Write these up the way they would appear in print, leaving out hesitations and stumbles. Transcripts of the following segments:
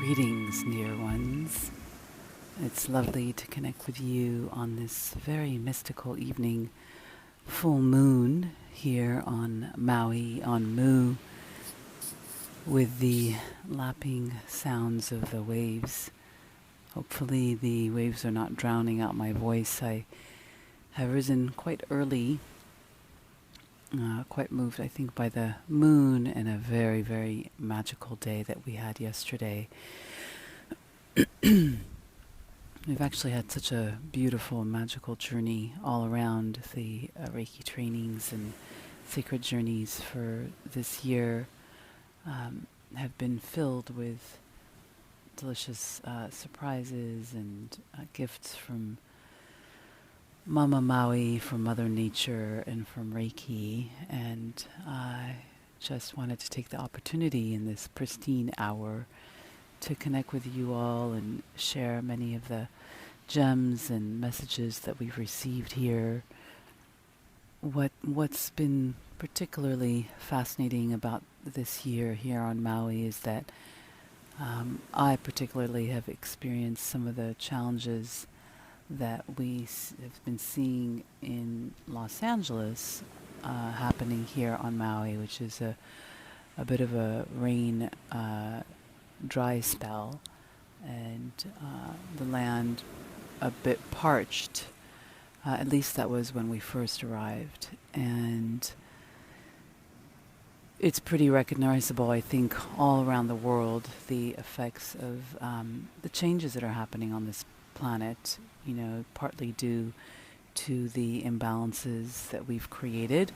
Greetings, dear ones. It's lovely to connect with you on this very mystical evening, full moon here on Maui, on Mu, with the lapping sounds of the waves. Hopefully the waves are not drowning out my voice. I have risen quite early, quite moved, I think, by the moon and a very, very magical day that we had yesterday. We've actually had such a beautiful, magical journey all around the Reiki trainings and sacred journeys for this year have been filled with delicious surprises and gifts from Mama Maui, from Mother Nature, and from Reiki. And I just wanted to take the opportunity in this pristine hour to connect with you all and share many of the gems and messages that we've received here. What's been particularly fascinating about this year here on Maui is that I particularly have experienced some of the challenges that we have been seeing in Los Angeles happening here on Maui, which is a bit of a rain dry spell, and the land a bit parched. At least that was when we first arrived. And it's pretty recognizable, I think, all around the world, the effects of the changes that are happening on this planet, partly due to the imbalances that we've created,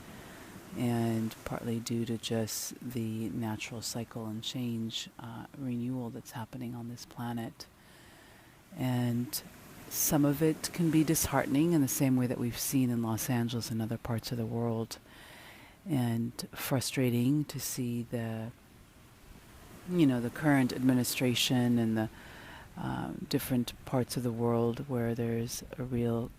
and partly due to just the natural cycle and change, renewal that's happening on this planet. And some of it can be disheartening in the same way that we've seen in Los Angeles and other parts of the world, and frustrating to see the current administration and the different parts of the world where there's a real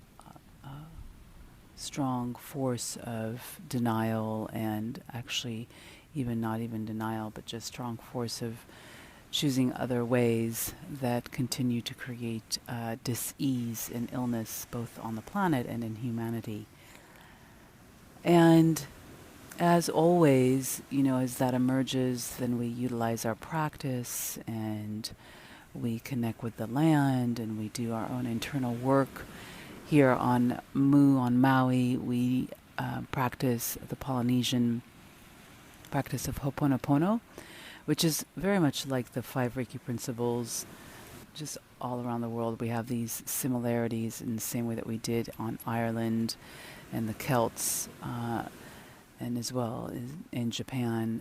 strong force of denial, and actually not even denial, but just strong force of choosing other ways that continue to create dis-ease and illness both on the planet and in humanity. And as always, as that emerges, then we utilize our practice and we connect with the land and we do our own internal work. Here on Mu, on Maui, we practice the Polynesian practice of Ho'oponopono, which is very much like the 5 Reiki principles. Just all around the world, we have these similarities in the same way that we did on Ireland and the Celts, and as well in Japan.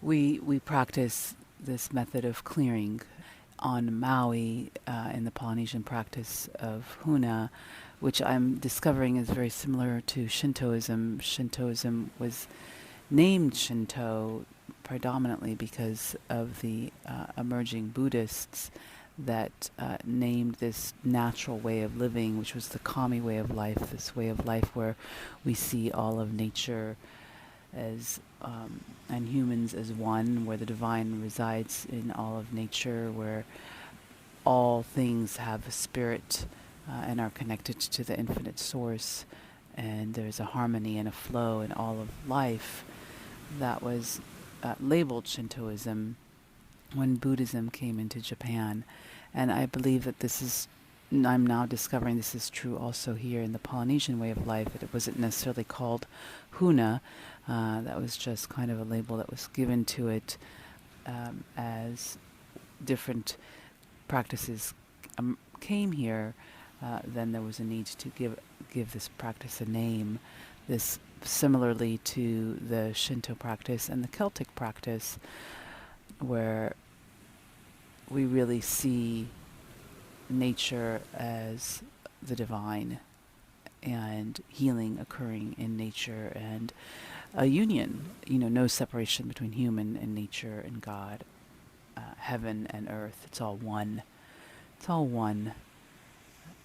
We practice this method of clearing on Maui in the Polynesian practice of Huna, which I'm discovering is very similar to Shintoism. Shintoism was named Shinto predominantly because of the emerging Buddhists that named this natural way of living, which was the kami way of life, this way of life where we see all of nature as and humans as one, where the divine resides in all of nature, where all things have a spirit and are connected to the infinite source, and there's a harmony and a flow in all of life. That was labeled Shintoism when Buddhism came into Japan. And I believe that I'm now discovering this is true also here in the Polynesian way of life. It wasn't necessarily called Huna. That was just kind of a label that was given to it as different practices came here. Then there was a need to give this practice a name. This similarly to the Shinto practice and the Celtic practice, where we really see nature as the divine and healing occurring in nature, and a union, no separation between human and nature and God, heaven and earth. It's all one. It's all one.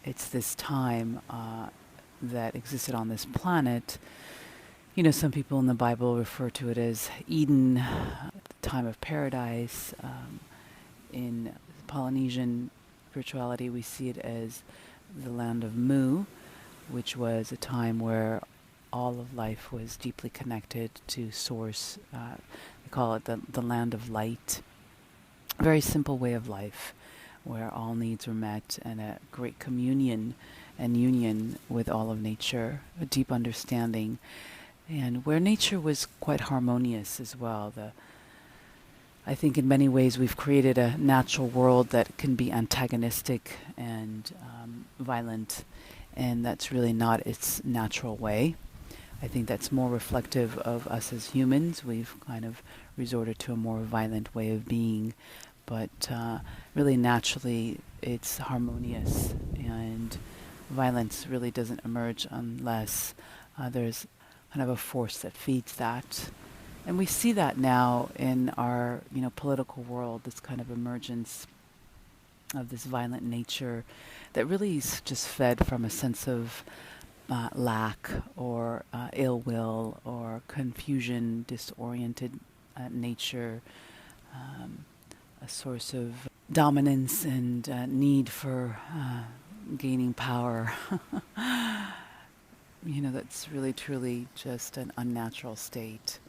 It's this time that existed on this planet. Some people in the Bible refer to it as Eden, the time of paradise. In Polynesian spirituality, we see it as the land of Mu, which was a time where all of life was deeply connected to Source. They call it the land of light. A very simple way of life where all needs were met and a great communion and union with all of nature, a deep understanding, and where nature was quite harmonious as well. I think in many ways we've created a natural world that can be antagonistic and violent, and that's really not its natural way. I think that's more reflective of us as humans. We've kind of resorted to a more violent way of being, but really naturally it's harmonious, and violence really doesn't emerge unless there's kind of a force that feeds that. And we see that now in our, political world, this kind of emergence of this violent nature that really is just fed from a sense of lack or ill will or confusion, disoriented nature, a source of dominance and need for gaining power. That's really truly just an unnatural state.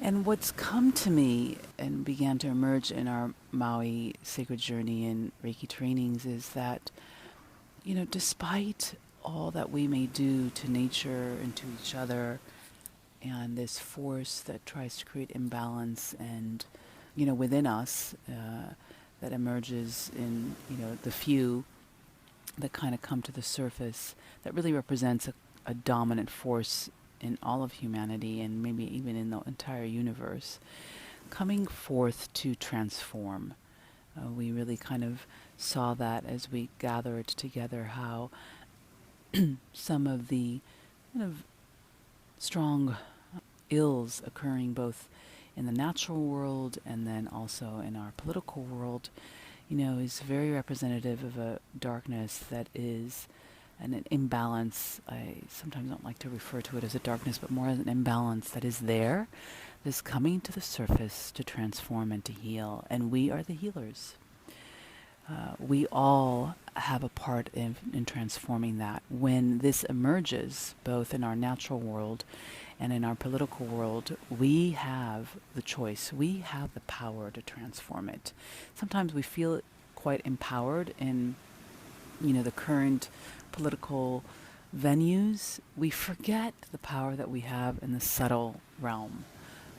And what's come to me and began to emerge in our Maui sacred journey and Reiki trainings is that, despite all that we may do to nature and to each other, and this force that tries to create imbalance and, within us, that emerges in, the few that kind of come to the surface, that really represents a dominant force in all of humanity and maybe even in the entire universe, coming forth to transform. We really kind of saw that as we gathered together, how some of the kind of strong ills occurring both in the natural world and then also in our political world, is very representative of a darkness that is an imbalance. I sometimes don't like to refer to it as a darkness, but more as an imbalance that is there, that's coming to the surface to transform and to heal. And we are the healers. We all have a part in transforming that. When this emerges, both in our natural world and in our political world, we have the choice. We have the power to transform it. Sometimes we feel quite empowered in, the current political venues. We forget the power that we have in the subtle realm.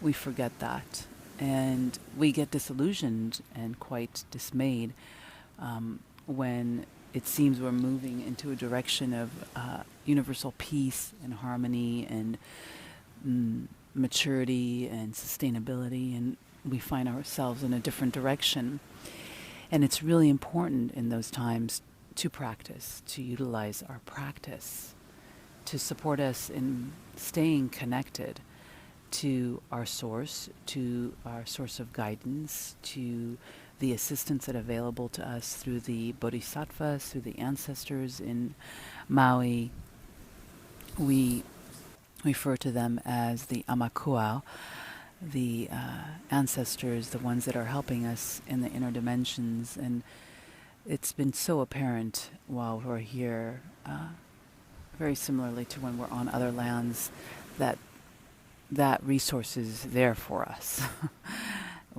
We forget that. And we get disillusioned and quite dismayed when it seems we're moving into a direction of universal peace and harmony and maturity and sustainability, and we find ourselves in a different direction. And it's really important in those times to practice, to utilize our practice to support us in staying connected to our source of guidance, to the assistance that are available to us through the bodhisattvas, through the ancestors in Maui. We refer to them as the amakuau, the ancestors, the ones that are helping us in the inner dimensions. And it's been so apparent while we're here, very similarly to when we're on other lands, that resource is there for us.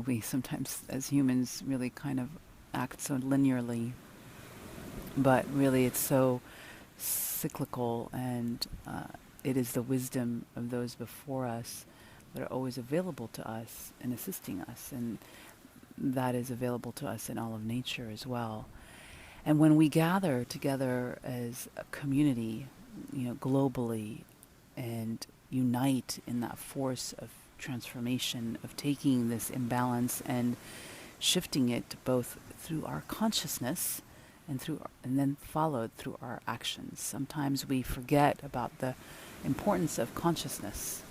We sometimes, as humans, really kind of act so linearly, but really it's so cyclical, and it is the wisdom of those before us that are always available to us and assisting us, and that is available to us in all of nature as well. And when we gather together as a community, globally, and unite in that force of transformation, of taking this imbalance and shifting it both through our consciousness and then followed through our actions. Sometimes we forget about the importance of consciousness.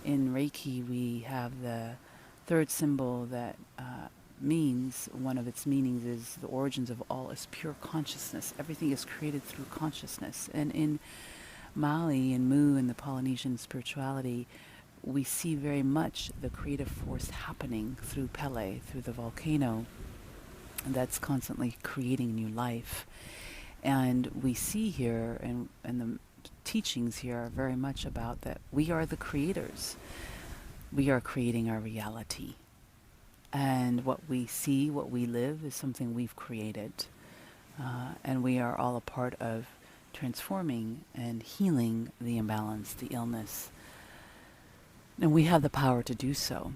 In Reiki, we have the third symbol that means, one of its meanings is the origins of all is pure consciousness. Everything is created through consciousness. And in Maui and Mu and the Polynesian spirituality, we see very much the creative force happening through Pele, through the volcano, that's constantly creating new life. And we see here, and the teachings here are very much about that we are the creators. We are creating our reality. And what we see, what we live, is something we've created. And we are all a part of transforming and healing the imbalance, the illness. And we have the power to do so.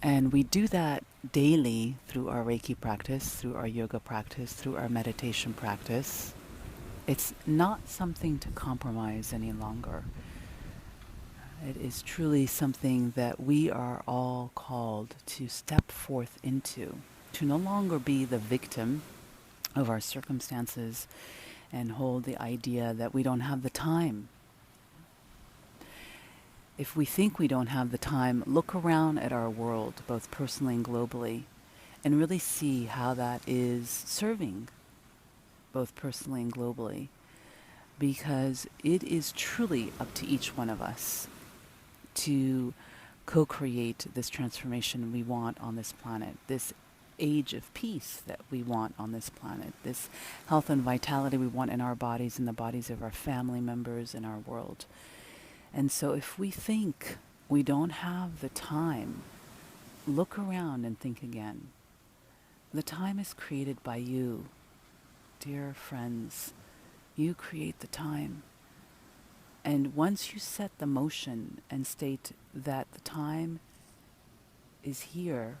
And we do that daily through our Reiki practice, through our yoga practice, through our meditation practice. It's not something to compromise any longer. It is truly something that we are all called to step forth into, to no longer be the victim of our circumstances and hold the idea that we don't have the time. If we think we don't have the time, look around at our world, both personally and globally, and really see how that is serving, both personally and globally, because it is truly up to each one of us to co-create this transformation we want on this planet, this age of peace that we want on this planet, this health and vitality we want in our bodies and the bodies of our family members in our world. And so if we think we don't have the time, look around and think again. The time is created by you, dear friends. You create the time. And once you set the motion and state that the time is here,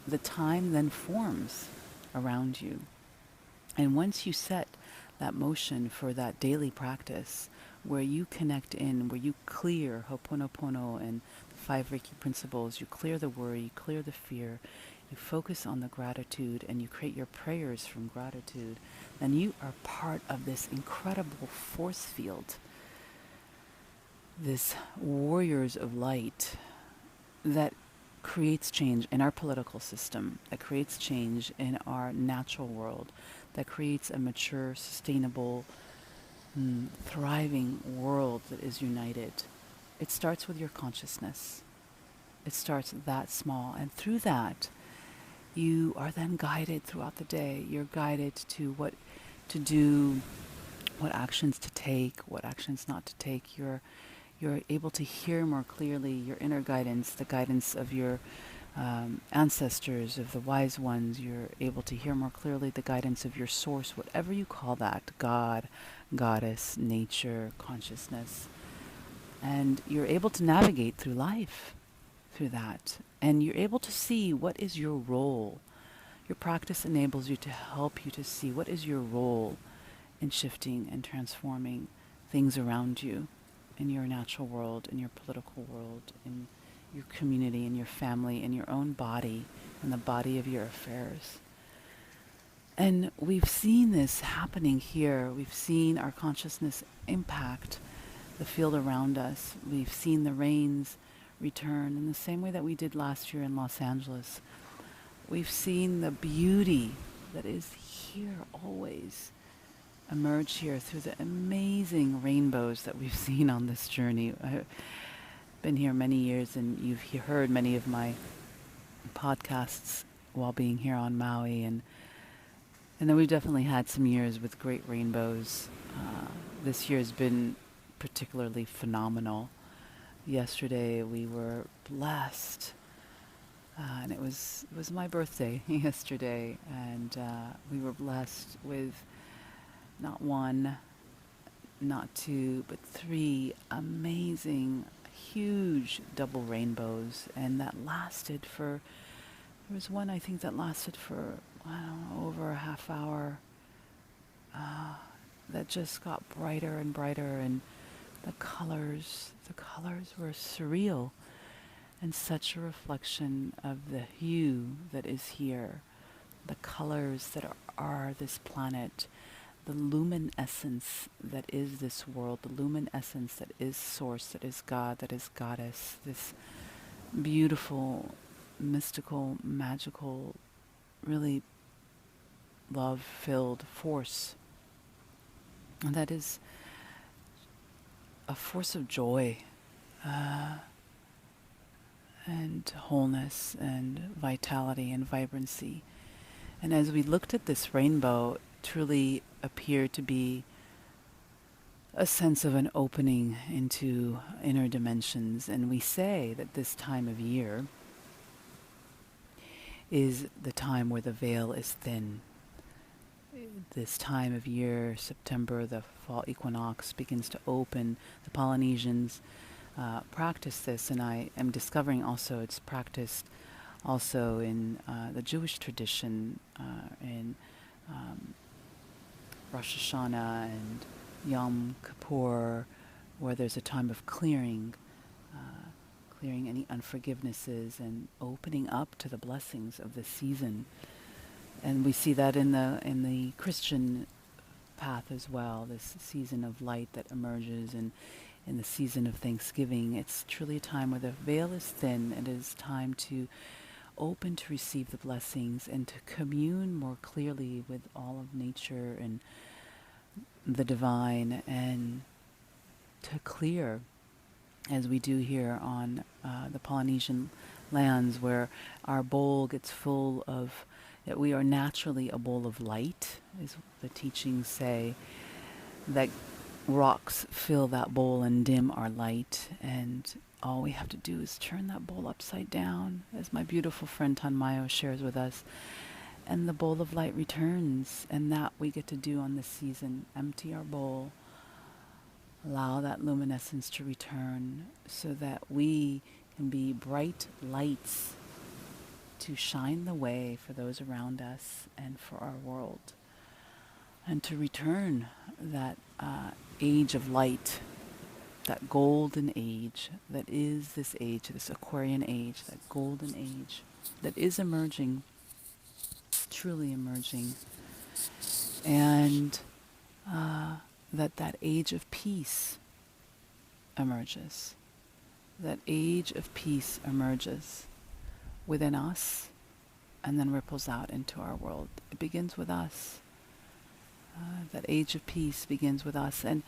the time then forms around you. And once you set that motion for that daily practice, where you connect in, where you clear Ho'oponopono and the 5 Reiki principles, you clear the worry, you clear the fear, you focus on the gratitude, and you create your prayers from gratitude, then you are part of this incredible force field, this warriors of light that creates change in our political system, that creates change in our natural world, that creates a mature, sustainable, thriving world that is united. It starts with your consciousness. It starts that small. And through that, you are then guided throughout the day. You're guided to what to do, what actions to take, what actions not to take. You're able to hear more clearly your inner guidance, the guidance of your ancestors, of the wise ones. You're able to hear more clearly the guidance of your source, whatever you call that, God, goddess, nature, consciousness. And you're able to navigate through life through that. And you're able to see what is your role. Your practice enables you to help you to see what is your role in shifting and transforming things around you, in your natural world, in your political world, in your community, in your family, in your own body, in the body of your affairs. And we've seen this happening here. We've seen our consciousness impact the field around us. We've seen the rains return in the same way that we did last year in Los Angeles. We've seen the beauty that is here always emerge here through the amazing rainbows that we've seen on this journey. I've been here many years, and you've heard many of my podcasts while being here on Maui, and then we've definitely had some years with great rainbows. This year has been particularly phenomenal. Yesterday we were blessed, and it was my birthday yesterday, and we were blessed with not one, not two, but 3 amazing, huge double rainbows, and that lasted for, there was one I think that lasted for, I don't know, over a half hour, that just got brighter and brighter, and the colors were surreal, and such a reflection of the hue that is here, the colors that are this planet, the luminescence that is this world, the luminescence that is source, that is God, that is goddess, this beautiful, mystical, magical, really love-filled force. And that is a force of joy and wholeness and vitality and vibrancy. And as we looked at this rainbow, it truly appeared to be a sense of an opening into inner dimensions. And we say that this time of year is the time where the veil is thin. This time of year, September, the fall equinox, begins to open. The Polynesians practice this, and I am discovering also it's practiced also in the Jewish tradition, in Rosh Hashanah and Yom Kippur, where there's a time of clearing, clearing any unforgivenesses and opening up to the blessings of the season. And we see that in the Christian path as well, this season of light that emerges, and in the season of Thanksgiving, it's truly a time where the veil is thin. It is time to open to receive the blessings and to commune more clearly with all of nature and the divine, and to clear, as we do here on the Polynesian lands, where our bowl gets full of, that we are naturally a bowl of light, as the teachings say, that rocks fill that bowl and dim our light, and all we have to do is turn that bowl upside down, as my beautiful friend Tanmayo shares with us, and the bowl of light returns. And that we get to do on this season: empty our bowl, allow that luminescence to return, so that we can be bright lights to shine the way for those around us and for our world, and to return that age of light, that golden age that is this age, this Aquarian age, that golden age that is emerging, truly emerging, and that age of peace emerges. That age of peace emerges within us and then ripples out into our world. It begins with us. That age of peace begins with us. And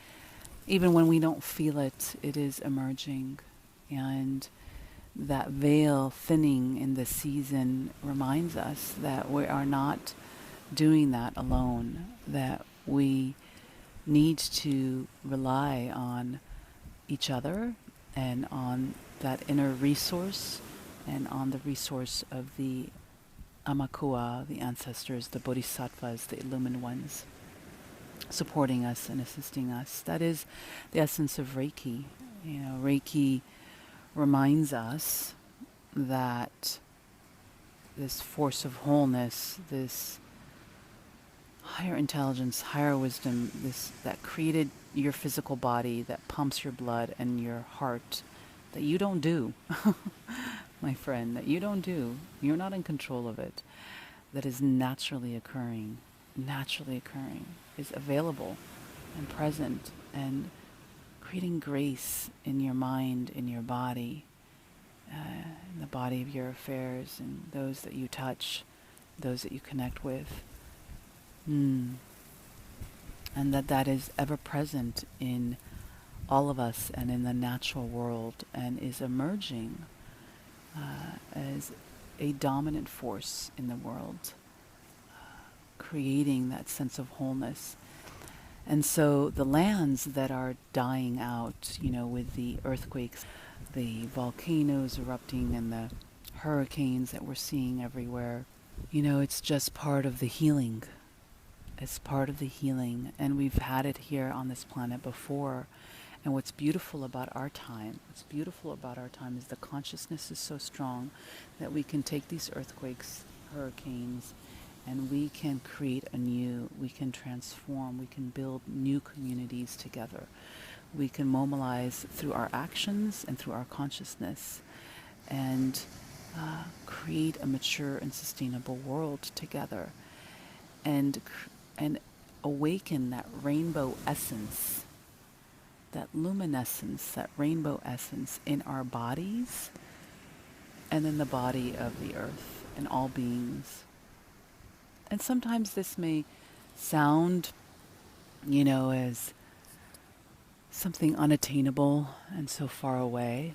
even when we don't feel it, it is emerging. And that veil thinning in the season reminds us that we are not doing that alone, that we need to rely on each other and on that inner resource and on the resource of the Amakua, the ancestors, the Bodhisattvas, the illumined ones, supporting us and assisting us. That is the essence of Reiki. Reiki reminds us that this force of wholeness, this higher intelligence, higher wisdom, that created your physical body, that pumps your blood and your heart, that you don't do, my friend, that you don't do. You're not in control of it. That is naturally occurring, is available and present, and creating grace in your mind, in your body, in the body of your affairs, and those that you touch, those that you connect with. And that is ever present in all of us and in the natural world, and is emerging as a dominant force in the world, creating that sense of wholeness. And so the lands that are dying out, with the earthquakes, the volcanoes erupting, and the hurricanes that we're seeing everywhere, it's just part of the healing. It's part of the healing, and we've had it here on this planet before. And what's beautiful about our time, is the consciousness is so strong that we can take these earthquakes, hurricanes, and we can create anew, we can transform, we can build new communities together. We can mobilize through our actions and through our consciousness, and create a mature and sustainable world together, and awaken that rainbow essence, that luminescence, that rainbow essence in our bodies and in the body of the earth and all beings. And sometimes this may sound, as something unattainable and so far away.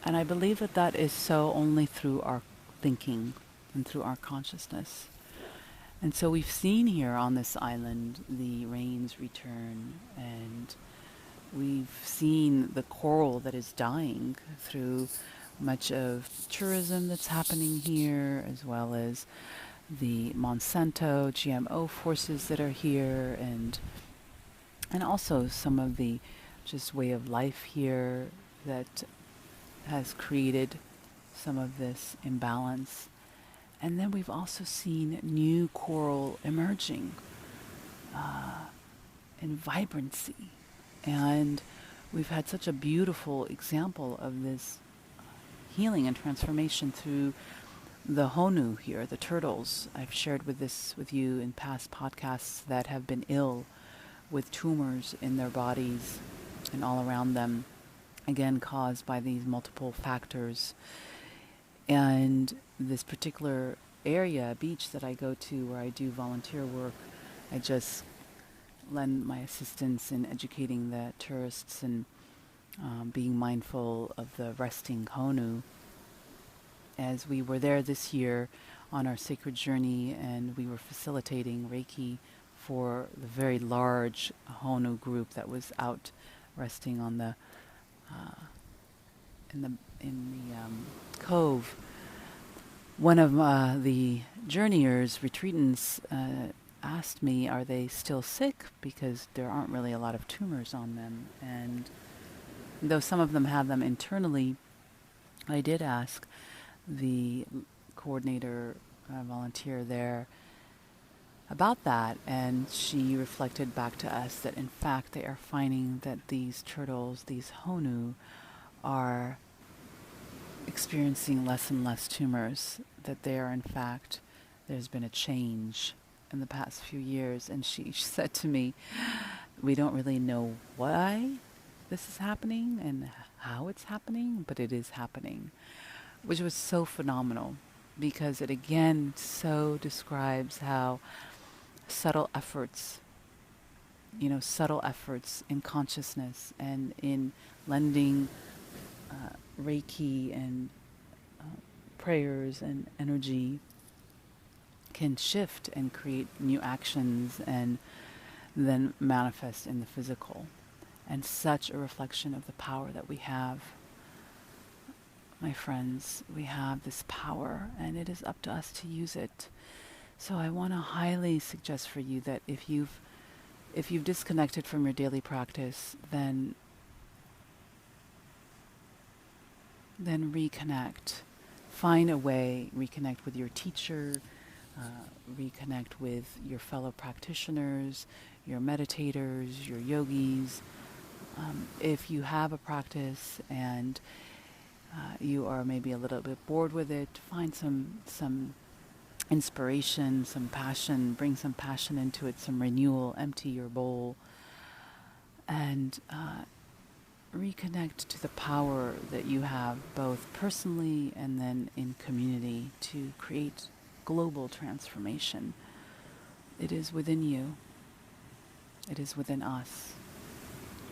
And I believe that is so only through our thinking and through our consciousness. And so we've seen here on this island the rains return, and we've seen the coral that is dying through much of tourism that's happening here, as well as the Monsanto GMO forces that are here, and also some of the just way of life here that has created some of this imbalance. And then we've also seen new coral emerging in vibrancy. And we've had such a beautiful example of this healing and transformation through the honu here, the turtles. I've shared with you in past podcasts that have been ill with tumors in their bodies and all around them, again caused by these multiple factors. And this particular area, beach that I go to where I do volunteer work, I just lend my assistance in educating the tourists and being mindful of the resting honu. As we were there this year on our sacred journey, and we were facilitating Reiki for the very large honu group that was out resting on the in the cove. One of the journeyers, retreatants, asked me, are they still sick? Because there aren't really a lot of tumors on them. And though some of them have them internally, I did ask the coordinator, volunteer there, about that, and she reflected back to us that in fact they are finding that these turtles, these honu, are experiencing less and less tumors, that they are in fact, there's been a change in the past few years. And she said to me, we don't really know why this is happening and how it's happening, but it is happening, which was so phenomenal, because it again so describes how subtle efforts, subtle efforts in consciousness and in lending Reiki and prayers and energy can shift and create new actions and then manifest in the physical. And such a reflection of the power that we have. My friends, we have this power, and it is up to us to use it. So I want to highly suggest for you that if you've disconnected from your daily practice, then reconnect. Find a way, reconnect with your teacher, reconnect with your fellow practitioners, your meditators, your yogis. If you have a practice and you are maybe a little bit bored with it, find some inspiration, some passion, bring some passion into it, some renewal, empty your bowl, and reconnect to the power that you have both personally and then in community to create global transformation. It is within you. It is within us.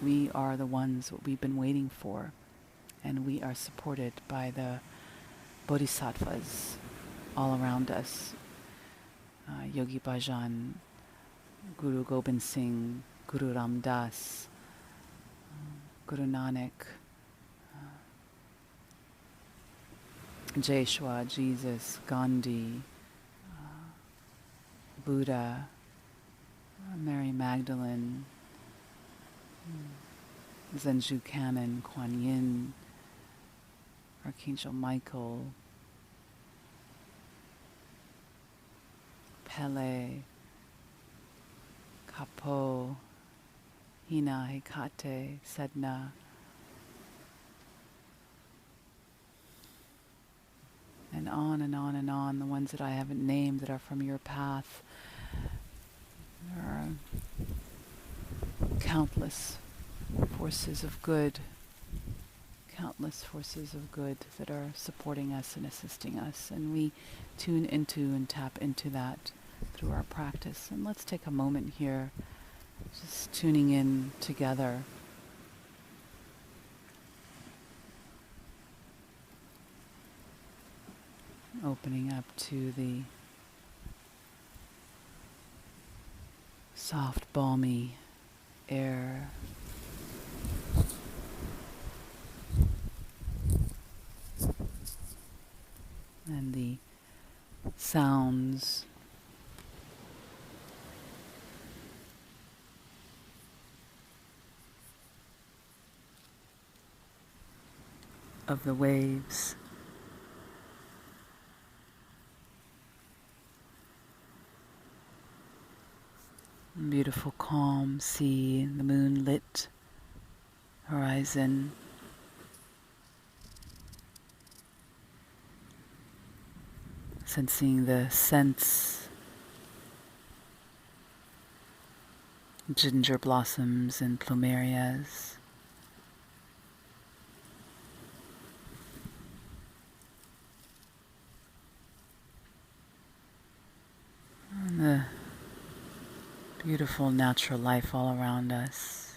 We are the ones what we've been waiting for, and we are supported by the bodhisattvas all around us. Yogi Bhajan, Guru Gobind Singh, Guru Ram Das, Guru Nanak, Jeshua, Jesus, Gandhi, Buddha, Mary Magdalene, Zenju Canon, Kuan Yin, Archangel Michael, Pele, Kapo, Hina, Hekate, Sedna, and on and on and on, the ones that I haven't named that are from your path. There are countless forces of good, that are supporting us and assisting us, and we tune into and tap into that through our practice. And let's take a moment here, just tuning in together. Opening up to the soft, balmy air. And the sounds of the waves. Beautiful calm sea, the moonlit horizon. Sensing the scents, ginger blossoms and plumerias. And the beautiful natural life all around us.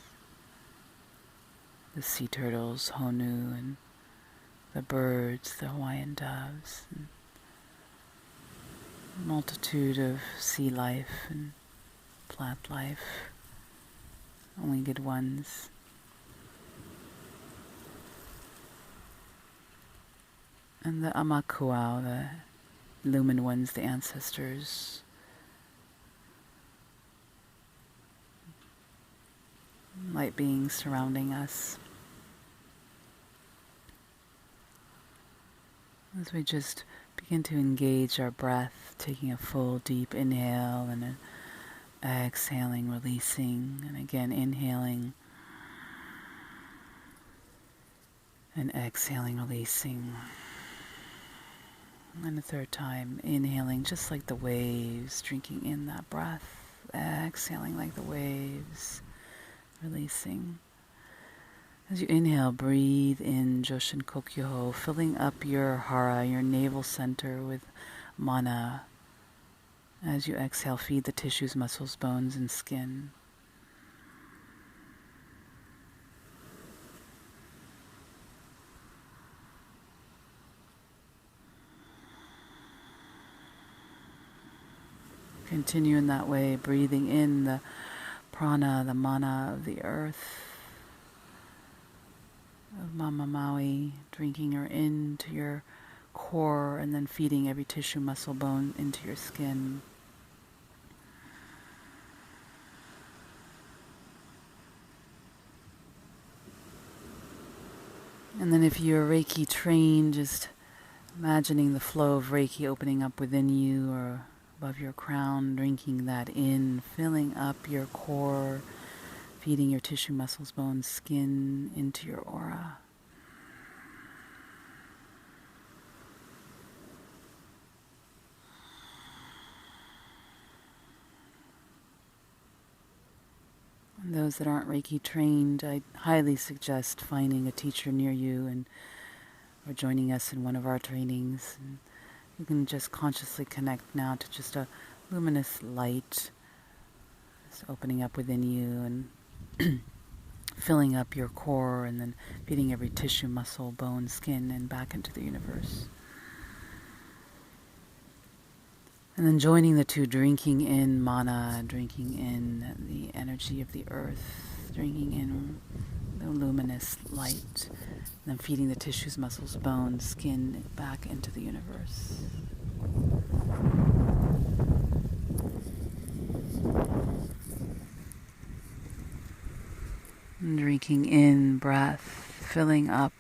The sea turtles, honu, and the birds, the Hawaiian doves, and a multitude of sea life and plant life, only good ones. And the amakuau, the lumen ones, the ancestors. Light beings surrounding us. As we just begin to engage our breath, taking a full deep inhale and an exhaling, releasing, and again inhaling and exhaling, releasing. And a third time, inhaling just like the waves, drinking in that breath, exhaling like the waves, releasing. As you inhale, breathe in Joshin Kokyoho, filling up your hara, your navel center with mana. As you exhale, feed the tissues, muscles, bones, and skin. Continue in that way, breathing in the prana, the mana of the earth, of Mama Maui, drinking her into your core and then feeding every tissue, muscle, bone into your skin. And then if you're Reiki trained, just imagining the flow of Reiki opening up within you or above your crown, drinking that in, filling up your core, feeding your tissue, muscles, bones, skin into your aura. And those that aren't Reiki trained, I highly suggest finding a teacher near you and or joining us in one of our trainings. And you can just consciously connect now to just a luminous light just opening up within you and filling up your core and then feeding every tissue, muscle, bone, skin, and back into the universe. And then joining the two, drinking in mana, drinking in the energy of the earth, drinking in the luminous light, and then feeding the tissues, muscles, bones, skin back into the universe. And drinking in breath, filling up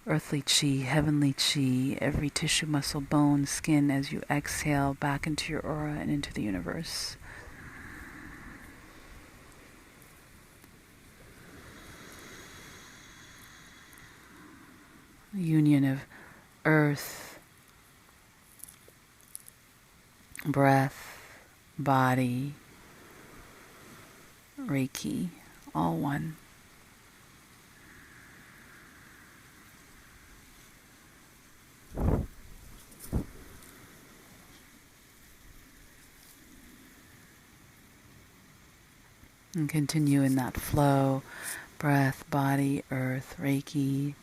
earthly chi, heavenly chi, every tissue, muscle, bone, skin as you exhale back into your aura and into the universe. The union of earth, breath, body, Reiki, all one. And continue in that flow, breath, body, earth, Reiki.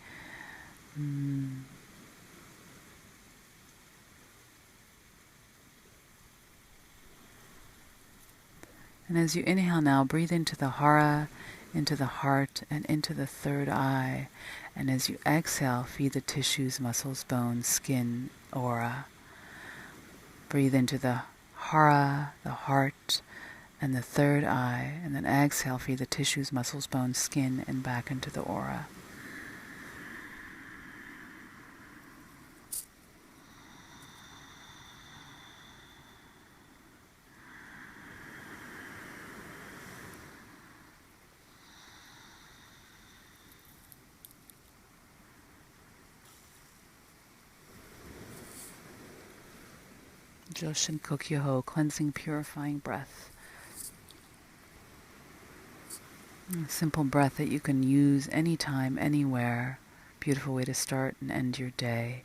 And And as you inhale now, breathe into the hara, into the heart, and into the third eye. And as you exhale, feed the tissues, muscles, bones, skin, aura. Breathe into the hara, the heart, and the third eye. And then exhale, feed the tissues, muscles, bones, skin, and back into the aura. Joshin Kokyoho, cleansing, purifying breath. A simple breath that you can use anytime, anywhere. Beautiful way to start and end your day.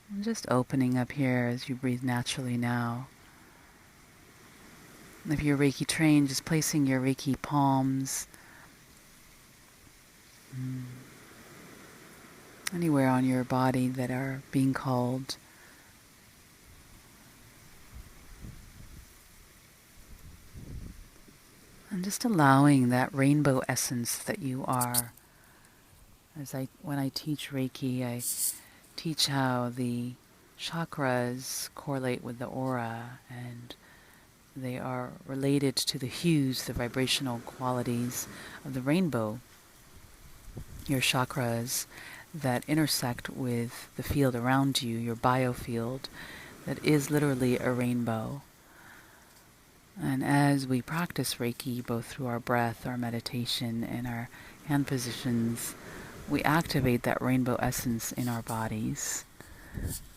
And just opening up here as you breathe naturally now. If you're Reiki trained, just placing your Reiki palms anywhere on your body that are being called. And just allowing that rainbow essence that you are. When I teach Reiki, I teach how the chakras correlate with the aura, and they are related to the hues, the vibrational qualities of the rainbow. Your chakras that intersect with the field around you, your biofield, that is literally a rainbow. And as we practice Reiki, both through our breath, our meditation, and our hand positions, we activate that rainbow essence in our bodies.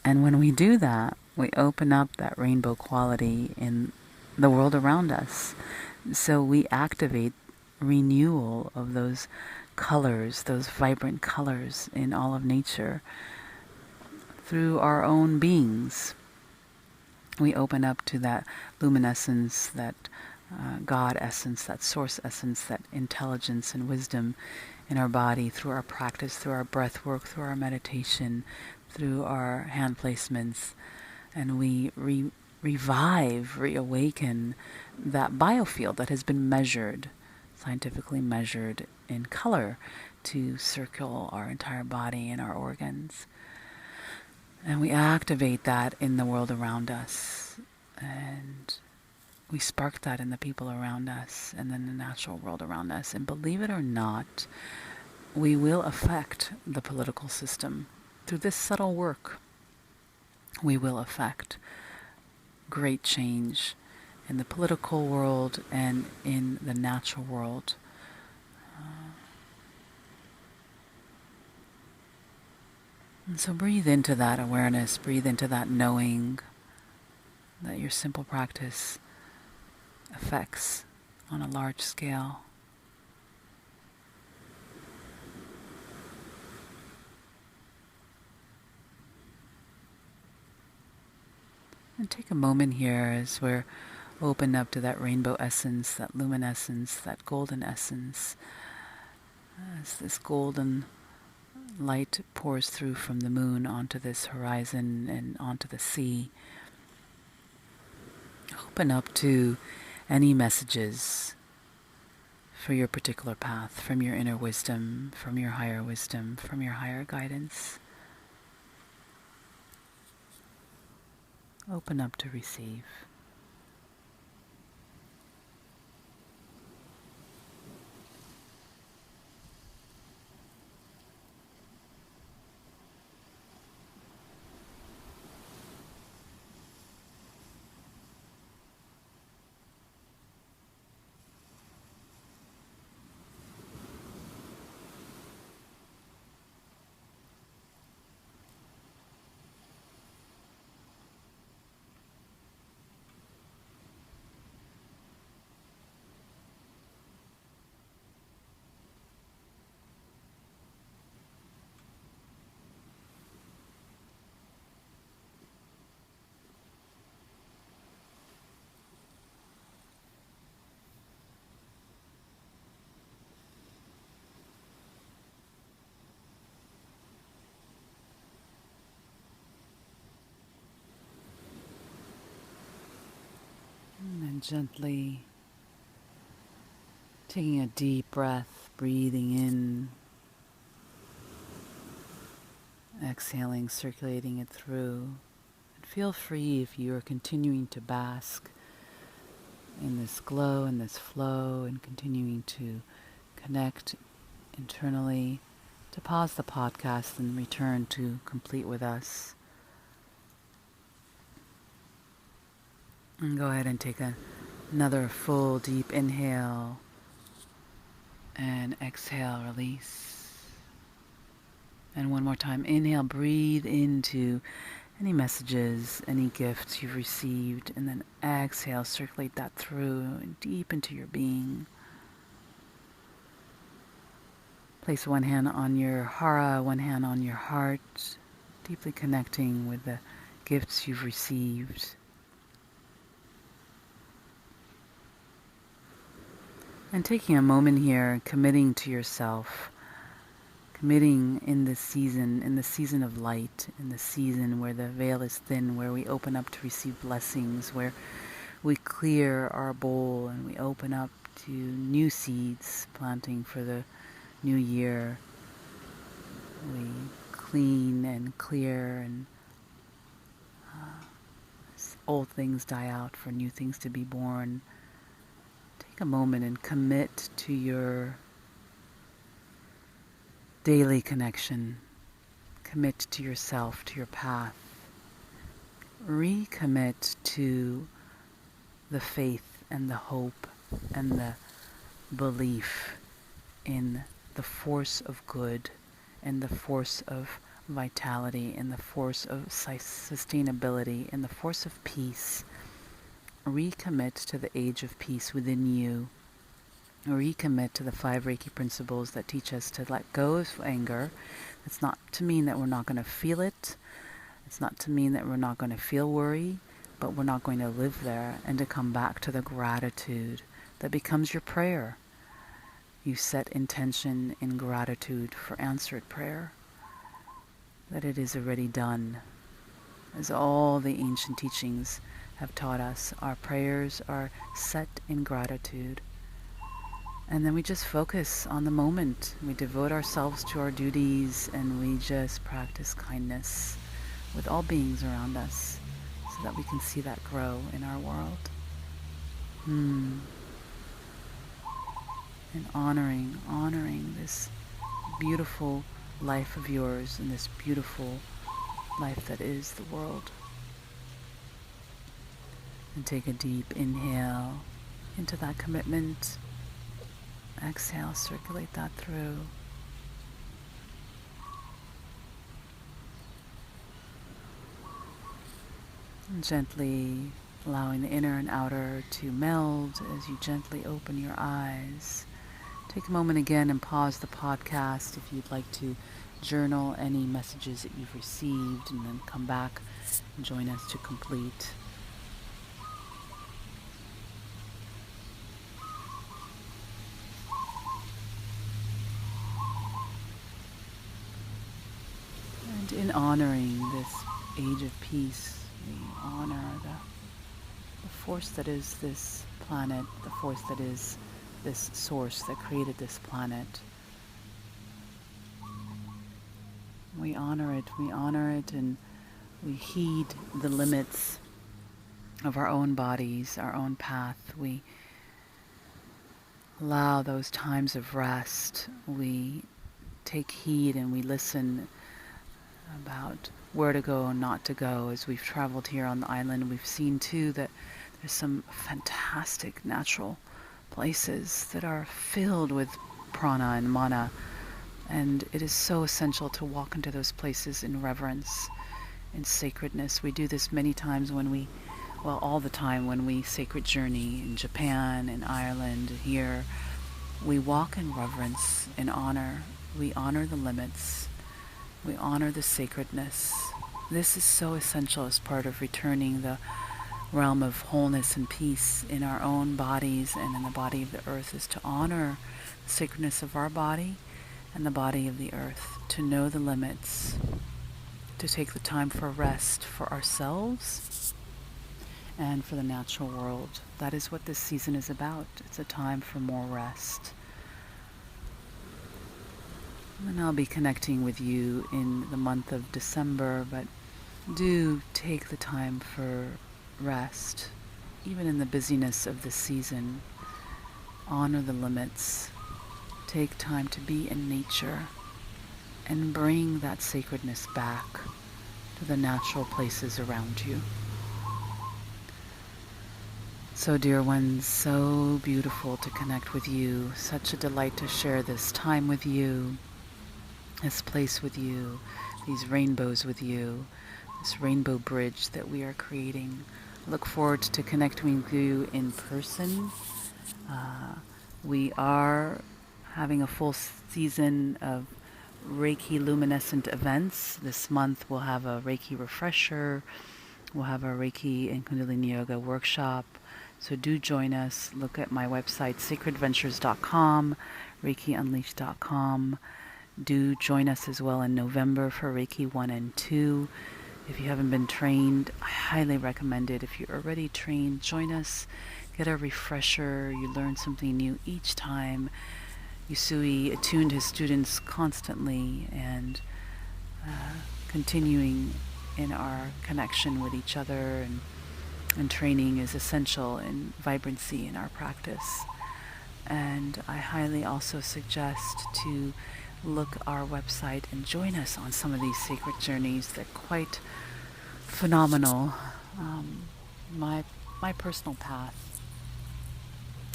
And when we do that, we open up that rainbow quality in the world around us. So we activate renewal of those colors, those vibrant colors in all of nature through our own beings. We open up to that luminescence, that God essence, that source essence, that intelligence and wisdom in our body through our practice, through our breath work, through our meditation, through our hand placements. And we reawaken that biofield that has been measured, scientifically measured in color to circle our entire body and our organs. And we activate that in the world around us. And we spark that in the people around us and then the natural world around us. And believe it or not, we will affect the political system. Through this subtle work, we will affect great change in the political world and in the natural world. And so breathe into that awareness, breathe into that knowing that your simple practice affects on a large scale. And take a moment here as we're open up to that rainbow essence, that luminescence, that golden essence. As this golden light pours through from the moon onto this horizon and onto the sea. Open up to any messages for your particular path, from your inner wisdom, from your higher guidance. Open up to receive. And gently taking a deep breath, breathing in, exhaling, circulating it through. And feel free if you are continuing to bask in this glow and this flow and continuing to connect internally, to pause the podcast and return to complete with us. And go ahead and take another full deep inhale and exhale, release. And one more time, inhale, breathe into any messages, any gifts you've received, and then exhale, circulate that through and deep into your being. Place one hand on your hara, one hand on your heart, deeply connecting with the gifts you've received. And taking a moment here, committing to yourself, committing in the season of light, in the season where the veil is thin, where we open up to receive blessings, where we clear our bowl and we open up to new seeds, planting for the new year. We clean and clear, and old things die out for new things to be born. Take a moment and commit to your daily connection. Commit to yourself, to your path. Recommit to the faith and the hope and the belief in the force of good and the force of vitality and the force of sustainability and the force of peace. Recommit to the age of peace within you. Recommit to the 5 Reiki principles that teach us to let go of anger. It's not to mean that we're not going to feel it. It's not to mean that we're not going to feel worry, but we're not going to live there, and to come back to the gratitude that becomes your prayer. You set intention in gratitude for answered prayer, that it is already done. As all the ancient teachings have taught us, our prayers are set in gratitude. And then we just focus on the moment. We devote ourselves to our duties, and we just practice kindness with all beings around us so that we can see that grow in our world. And honoring this beautiful life of yours and this beautiful life that is the world. And take a deep inhale into that commitment. Exhale, circulate that through. And gently allowing the inner and outer to meld as you gently open your eyes. Take a moment again and pause the podcast if you'd like to journal any messages that you've received, and then come back and join us to complete. And in honoring this age of peace, we honor the force that is this planet, the force that is this source that created this planet. We honor it, and we heed the limits of our own bodies, our own path. We allow those times of rest. We take heed and we listen about where to go and not to go. As we've traveled here on the island, we've seen too that there's some fantastic natural places that are filled with prana and mana, and it is so essential to walk into those places in reverence, in sacredness. We do this many times all the time when we sacred journey in Japan, in Ireland, here. We walk in reverence, in honor. We honor the limits. We honor the sacredness. This is so essential as part of returning the realm of wholeness and peace in our own bodies and in the body of the earth, is to honor the sacredness of our body and the body of the earth, to know the limits, to take the time for rest for ourselves and for the natural world. That is what this season is about. It's a time for more rest. And I'll be connecting with you in the month of December, but do take the time for rest, even in the busyness of the season. Honor the limits. Take time to be in nature and bring that sacredness back to the natural places around you. So, dear ones, so beautiful to connect with you. Such a delight to share this time with you, this place with you, these rainbows with you, this rainbow bridge that we are creating. I look forward to connecting with you in person. We are having a full season of Reiki luminescent events. This month we'll have a Reiki refresher. We'll have a Reiki and Kundalini Yoga workshop. So do join us. Look at my website, sacredventures.com, reikiunleashed.com. Do join us as well in November for Reiki 1 and 2. If you haven't been trained, I highly recommend it. If you're already trained, join us. Get a refresher. You learn something new each time. Usui attuned his students constantly and continuing in our connection with each other and training is essential in vibrancy in our practice. And I highly also suggest to look our website and join us on some of these sacred journeys. They're quite phenomenal. My personal path,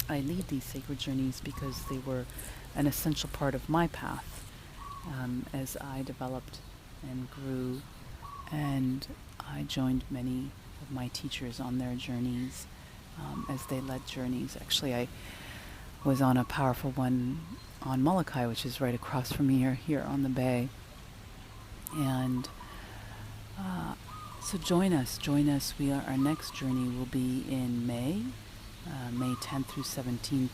I lead these sacred journeys because they were an essential part of my path as I developed and grew, and I joined many of my teachers on their journeys as they led journeys. Actually, I was on a powerful one on Molokai, which is right across from here on the bay. And so join us. Our next journey will be in May 10th through 17th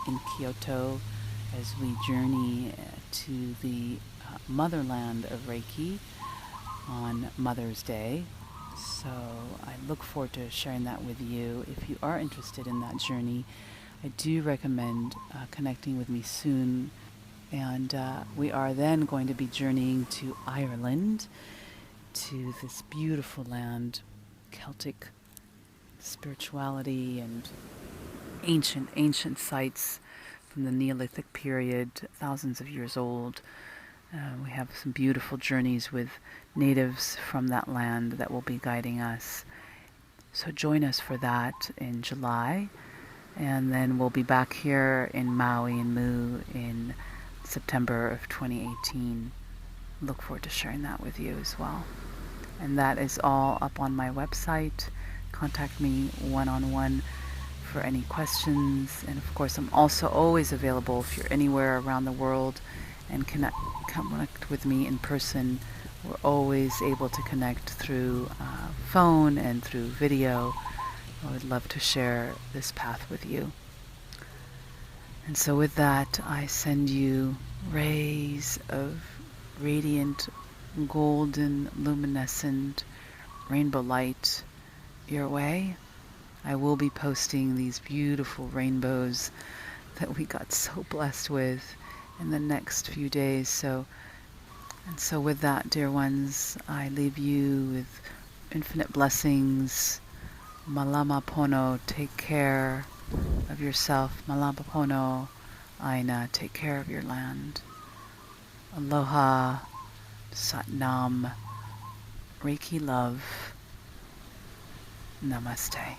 in Kyoto, as we journey to the motherland of Reiki on Mother's Day. So I look forward to sharing that with you. If you are interested in that journey, I do recommend connecting with me soon. And we are then going to be journeying to Ireland, to this beautiful land, Celtic spirituality and ancient sites from the Neolithic period, thousands of years old. We have some beautiful journeys with natives from that land that will be guiding us. So join us for that in July. And then we'll be back here in Maui and Mu in September of 2018. Look forward to sharing that with you as well. And that is all up on my website. Contact me one-on-one for any questions. And of course, I'm also always available if you're anywhere around the world and connect with me in person. We're always able to connect through phone and through video. I would love to share this path with you. And so with that, I send you rays of radiant, golden, luminescent rainbow light your way. I will be posting these beautiful rainbows that we got so blessed with in the next few days. So with that, dear ones, I leave you with infinite blessings. Malama pono, take care of yourself. Malama pono, aina, take care of your land. Aloha, Sat Nam, Reiki love, Namaste.